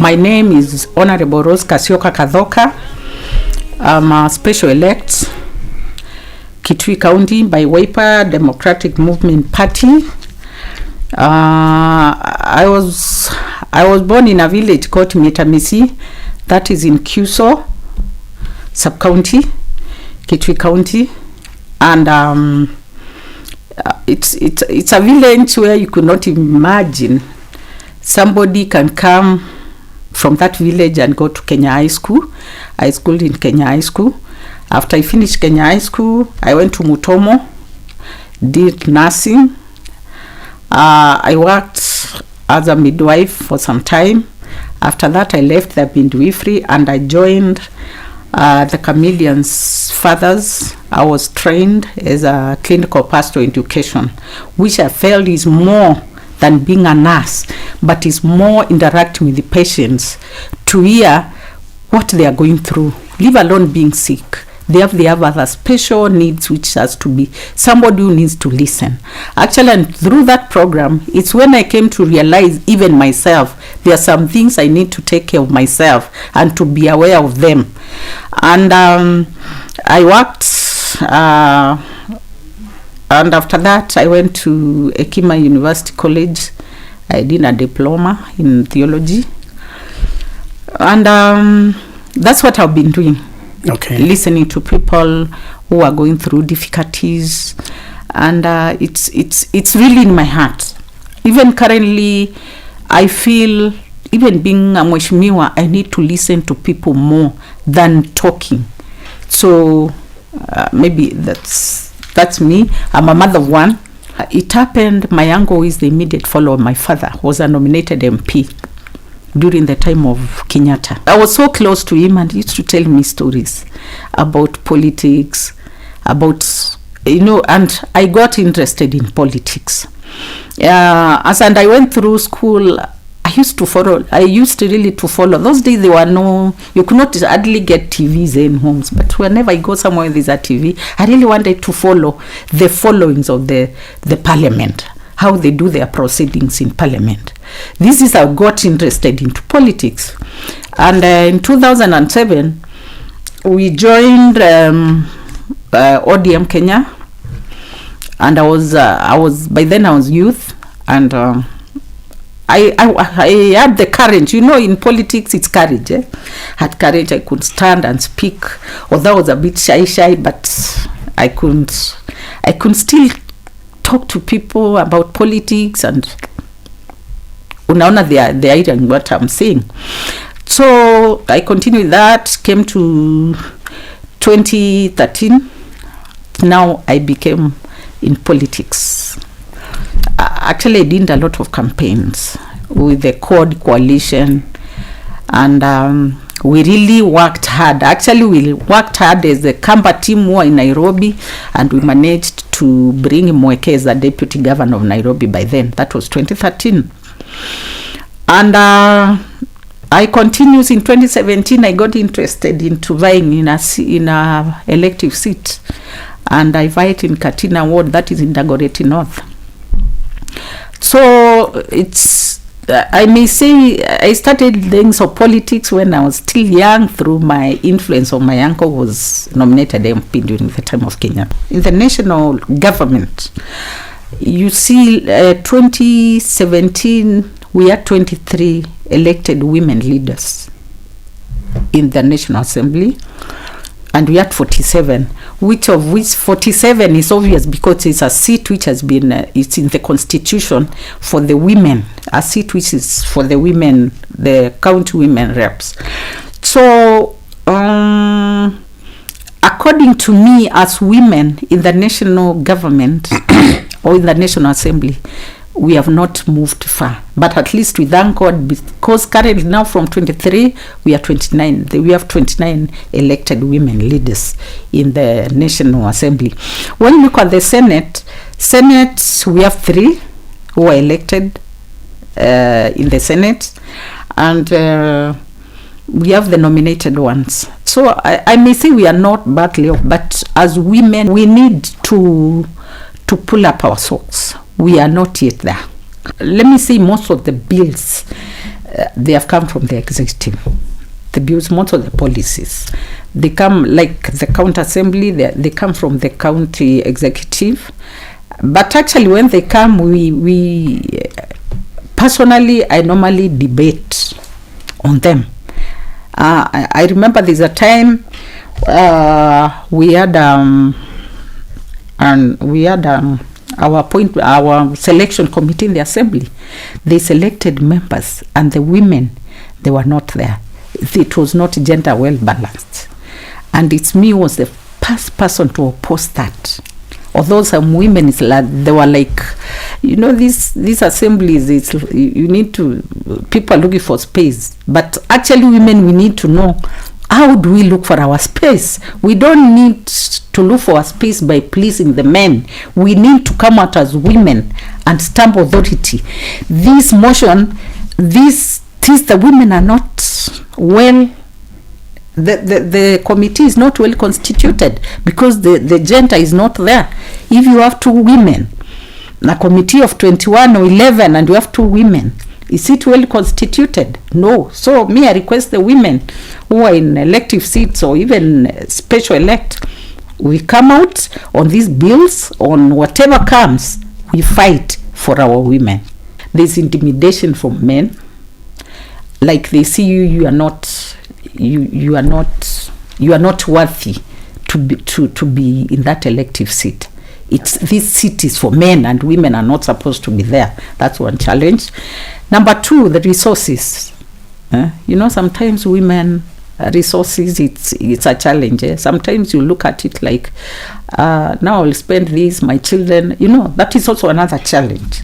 My name is Honorable Rose Kasyoka Kadhoka. I'm a special elect, Kitui County by Wiper Democratic Movement Party. I was born in a village called Metamisi, that is in Kuso sub-county, Kitui County, and it's a village where you could not imagine somebody can come from that village and go to Kenya High School. I schooled in Kenya High School. After I finished Kenya High School, I went to Mutomo, did nursing. I worked as a midwife for some time. After that, I left the midwifery and I joined the Chameleons Fathers. I was trained as a clinical pastoral education, which I felt is more than being a nurse, but is more interacting with the patients to hear what they are going through, leave alone being sick. They have other special needs, which has to be somebody who needs to listen. Actually, and through that program, it's when I came to realize even myself, there are some things I need to take care of myself and to be aware of them. And I worked, and after that, I went to Ekima University College. I did a diploma in theology. And that's what I've been doing. Okay. Listening to people who are going through difficulties. And it's really in my heart. Even currently, I feel, even being a mheshimiwa, I need to listen to people more than talking. So maybe that's me. I'm a mother of one. It happened, my uncle, who is the immediate follower of my father, was a nominated MP during the time of Kenyatta. I was so close to him and he used to tell me stories about politics, about, and I got interested in politics. As and I went through school, I used really to follow. Those days there were you could not hardly get TVs in homes, but whenever I go somewhere there's a TV, I really wanted to follow the followings of the parliament, how they do their proceedings in parliament. This is how I got interested into politics. And in 2007, we joined ODM Kenya, and I was by then I was youth, and I had the courage. In politics it's courage. Had courage. I could stand and speak, although I was a bit shy, but I could still talk to people about politics, and unaona they are hearing what I'm saying. So I continued that, came to 2013. Now I became in politics. Actually, I did a lot of campaigns with the CORD coalition, and we really worked hard. Actually, we worked hard as a Kamba team war in Nairobi, and we managed to bring Mweke as the deputy governor of Nairobi by then. That was 2013. And I continued in 2017. I got interested into vying in a elective seat, and I vied in Katina Ward, that is in Dagoretti North. So I may say I started things of politics when I was still young through my influence of my uncle, who was nominated MP during the time of Kenya. In the national government, you see 2017, we had 23 elected women leaders in the National Assembly, and we had 47, which 47 is obvious because it's a seat which has been, it's in the constitution for the women, a seat which is for the women, the county women reps. So, according to me, as women in the national government or in the National Assembly, we have not moved far, but at least we thank God, because currently now from 23 we are 29. We have 29 elected women leaders in the National Assembly. When we look at the Senate, we have 3 who are elected in the Senate, and we have the nominated ones. So I may say we are not badly off, but as women we need to pull up our socks. We are not yet there. Let me say most of the bills they have come from the executive. The bills, most of the policies, they come like the county assembly, they come from the county executive. But actually when they come, we personally, I normally debate on them. I remember there's a time we had our selection committee in the assembly. They selected members, and the women, they were not there. It was not gender well balanced, and it's me was the first person to oppose that. Although some women, they were like, these assemblies, it's, you need to, people are looking for space, but actually women, we need to know, how do we look for our space? We don't need to look for our space by pleasing the men. We need to come out as women and stamp authority. This motion, the women are not well, the committee is not well constituted because the gender is not there. If you have 2 women, a committee of 21 or 11, and you have 2 women, is it well constituted? No. So I request the women who are in elective seats or even special elect, we come out on these bills, on whatever comes, we fight for our women. There's intimidation from men, like they see you are not worthy to be in that elective seat. This seat is for men, and women are not supposed to be there. That's one challenge. Number 2, the resources. Sometimes women resources, it's a challenge. Sometimes you look at it like, now I'll spend this, my children. That is also another challenge.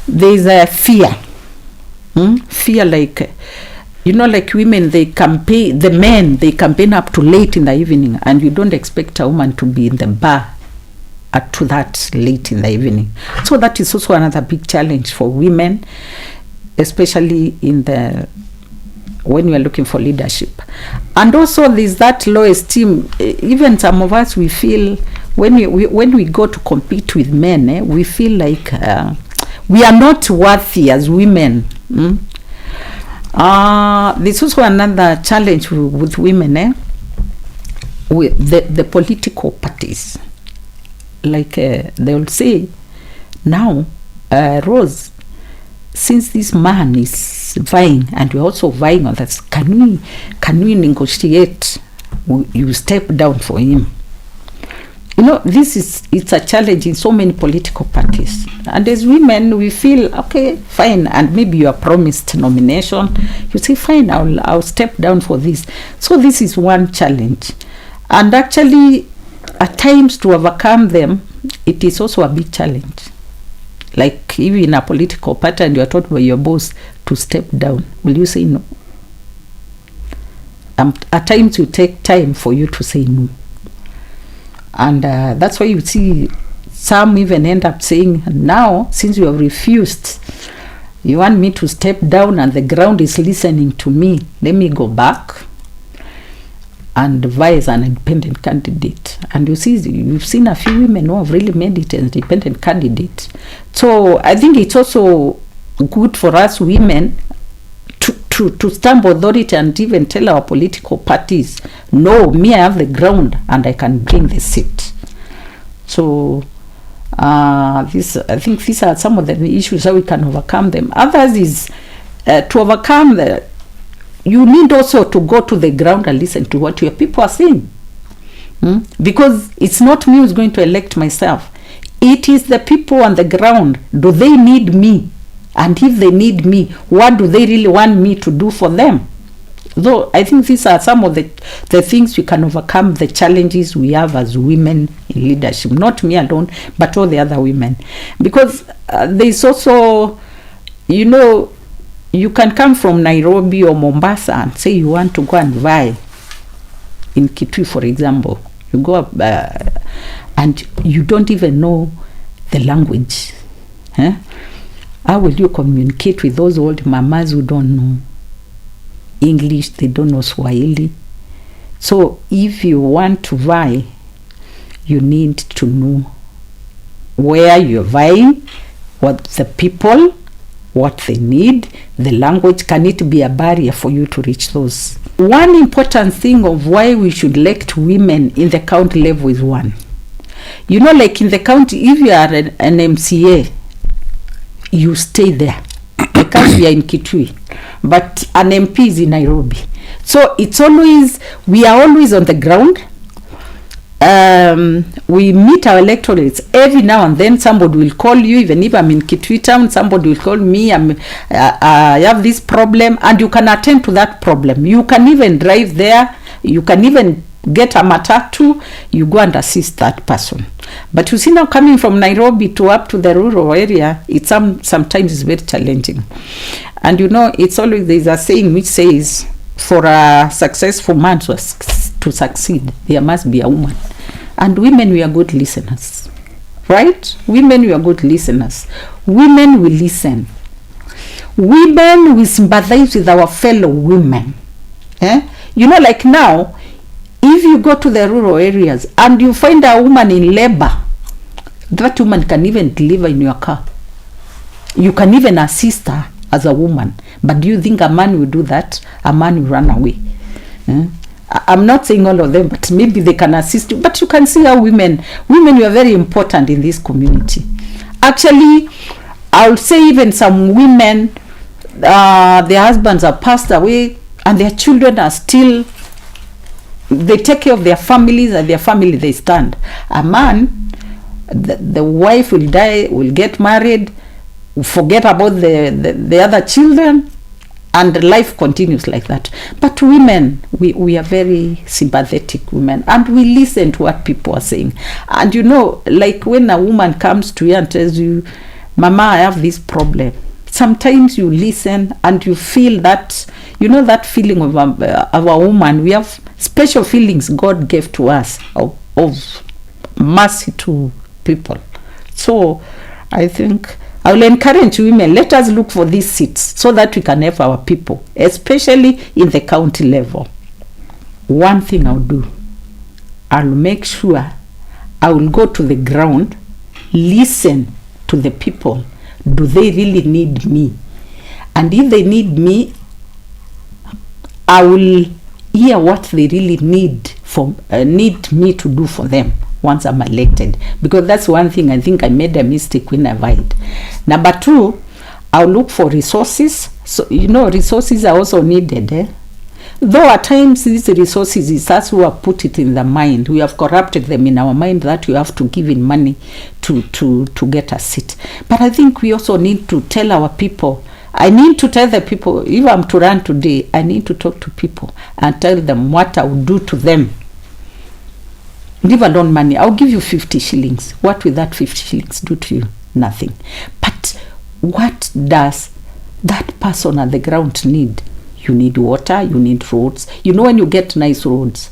There is a fear. Fear, like, like women, they campaign, the men, they campaign up to late in the evening, and you don't expect a woman to be in the bar to that late in the evening. So that is also another big challenge for women, especially when we are looking for leadership. And also there's that low esteem. Even some of us, we feel when we go to compete with men, we feel like we are not worthy as women. There's also another challenge with women, with the political parties. Like they will say, now, Rose, since this man is vying and we're also vying on this, can we negotiate? You step down for him. It's a challenge in so many political parties. And as women, we feel, okay, fine, and maybe you are promised nomination. You say, fine, I'll step down for this. So this is one challenge. And actually, at times to overcome them, it is also a big challenge. Like even in a political party and you are told by your boss to step down, will you say no? At times you take time for you to say no. And that's why you see some even end up saying, now, since you have refused, you want me to step down and the ground is listening to me, let me go back and vie as an independent candidate. And you see, you've seen a few women who have really made it as independent candidates. So I think it's also good for us women to stamp authority and even tell our political parties, no, me, I have the ground and I can bring the seat. So I think these are some of the issues how we can overcome them. Others is to overcome you need also to go to the ground and listen to what your people are saying. Because it's not me who's going to elect myself. It is the people on the ground. Do they need me? And if they need me, what do they really want me to do for them? Though I think these are some of the things we can overcome, the challenges we have as women in leadership. Not me alone, but all the other women. Because there's also, you can come from Nairobi or Mombasa and say you want to go and vie in Kitui, for example. You go up and you don't even know the language. How will you communicate with those old mamas who don't know English, they don't know Swahili? So if you want to vie, you need to know where you're vying, what the people what they need, the language. Can it be a barrier for you to reach those? One important thing of why we should elect women in the county level is one. Like in the county, if you are an MCA, you stay there. Because we are in Kitui, but an MP is in Nairobi. So we are always on the ground. We meet our electorates every now and then. Somebody will call you, even if I'm in Kitui town, somebody will call me, I have this problem, and you can attend to that problem. You can even drive there, you can even get a matatu, you go and assist that person. But you see, now coming from Nairobi to up to the rural area, it's sometimes it's very challenging. And it's always, there's a saying which says, for a successful man to succeed, there must be a woman. And women, we are good listeners, right? Women, we are good listeners. Women will listen. Women will sympathize with our fellow women. Like now, if you go to the rural areas and you find a woman in labor, that woman can even deliver in your car. You can even assist her as a woman. But do you think a man will do that? A man will run away. I'm not saying all of them, but maybe they can assist you. But you can see how women are very important in this community. Actually, I would say even some women, their husbands have passed away and their children are still, they take care of their families, and their family they stand. A man, the wife will die, will get married, forget about the other children, and life continues like that. But women, we are very sympathetic women, and we listen to what people are saying. And like when a woman comes to you and tells you, Mama, I have this problem, sometimes you listen and you feel that, that feeling of a woman. We have special feelings God gave to us of mercy to people. So I think I will encourage women, let us look for these seats so that we can help our people, especially in the county level. One thing I'll do, I'll make sure I will go to the ground, listen to the people. Do they really need me? And if they need me, I will hear what they really need me to do for them once I'm elected. Because that's one thing I think I made a mistake when I vied. Number 2, I'll look for resources. So, resources are also needed. Though at times these resources is us who have put it in the mind. We have corrupted them in our mind that you have to give in money to get a seat. But I think we also need to tell our people. I need to tell the people, if I'm to run today, I need to talk to people and tell them what I will do to them. Leave alone money. I'll give you 50 shillings. What will that 50 shillings do to you? Nothing. But what does that person at the ground need? You need water, you need roads. When you get nice roads,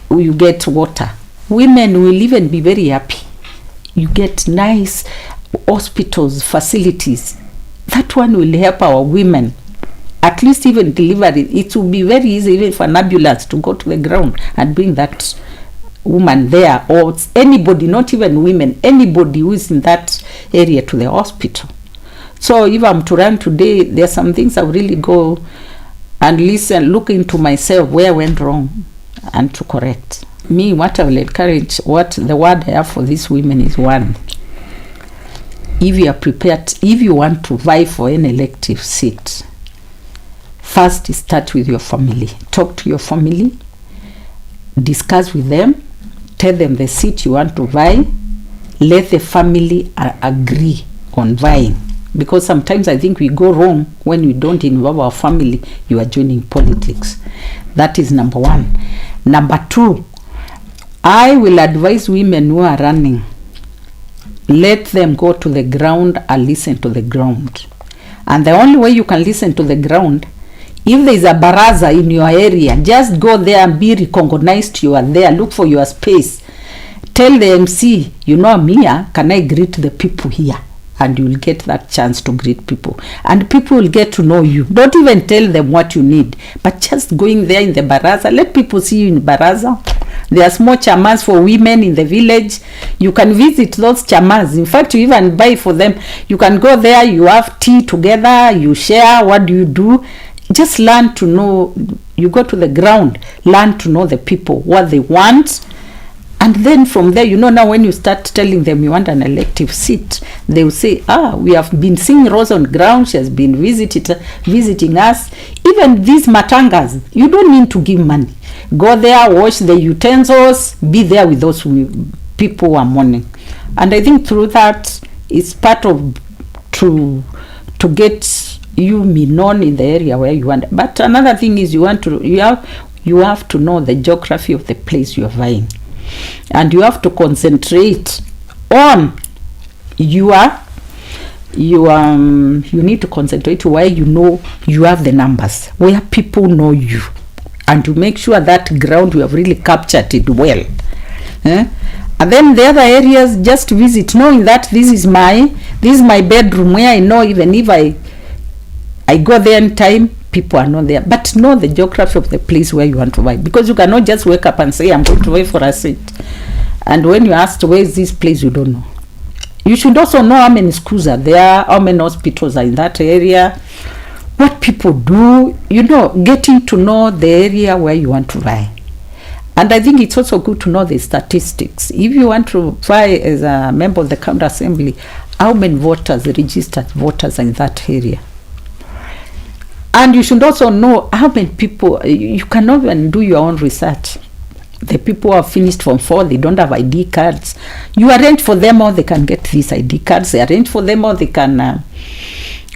you get water, women will even be very happy. You get nice hospitals, facilities. That one will help our women. At least even delivery. It will be very easy even for an ambulance to go to the ground and bring that woman there, or anybody, not even women, anybody who is in that area to the hospital. So if I'm to run today, there are some things I really go and listen, look into myself, where I went wrong, and to correct. Me, what I will encourage, what the word I have for these women is one. If you are prepared, if you want to vie for an elective seat, first start with your family. Talk to your family, discuss with them, tell them the seat you want to vie, let the family agree on vying. Because sometimes I think we go wrong when we don't involve our family. You are joining politics. That is number 1. Number 2, I will advise women who are running, let them go to the ground and listen to the ground. And the only way you can listen to the ground, if there is a baraza in your area, just go there and be recognized you are there. Look for your space. Tell the MC, I'm here, can I greet the people here? And you will get that chance to greet people. And people will get to know you. Don't even tell them what you need, but just going there in the baraza, let people see you in baraza. There are small chamas for women in the village. You can visit those chamas. In fact, you even buy for them. You can go there, you have tea together, you share. What do you do? Just learn to know. You go to the ground, learn to know the people, what they want. And then from there, now when you start telling them you want an elective seat, they will say, we have been seeing Rose on ground. She has been visiting us. Even these matangas, you don't need to give money. Go there, wash the utensils, be there with those people who are mourning. And I think through that, it's part of to get you known in the area where you want. But another thing is you have to know the geography of the place you are vying. And you have to concentrate on you need to concentrate where you have the numbers, where people know you, and to make sure that ground you have really captured it well. And then the other areas, just visit, knowing that this is my bedroom, where I know even if I go there in time, people are not there. But know the geography of the place where you want to buy, because you cannot just wake up and say I'm going to buy for a seat, and when you asked where is this place, you don't know. You should also know how many schools are there, how many hospitals are in that area, what people do, getting to know the area where you want to buy. And I think it's also good to know the statistics. If you want to buy as a member of the county assembly, how many registered voters are in that area. And you should also know how many people. You cannot even do your own research. The people who have finished Form 4, they don't have ID cards. You arrange for them, or they can get these ID cards. They arrange for them, or they can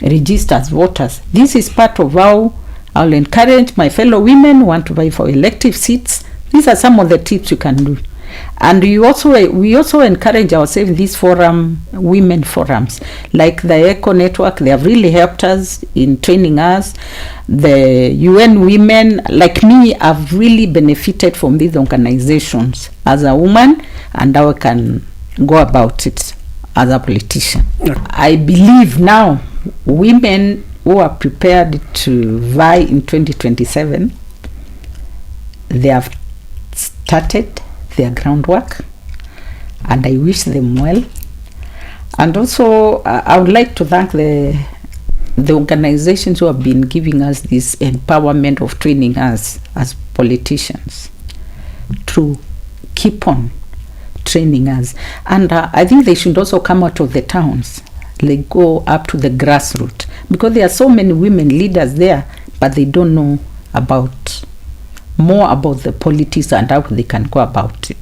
register as voters. This is part of how I'll encourage my fellow women who want to vie for elective seats. These are some of the tips you can do. And we also encourage ourselves in these women forums, like the ECHO network. They have really helped us in training us. The UN women, like me, have really benefited from these organizations as a woman, and now I can go about it as a politician. I believe now women who are prepared to vie in 2027, they have started their groundwork, and I wish them well. And also I would like to thank the organizations who have been giving us this empowerment of training us as politicians to keep on training us. And I think they should also come out of the towns, like go up to the grassroots, because there are so many women leaders there, but they don't know more about the politics and how they can go about it.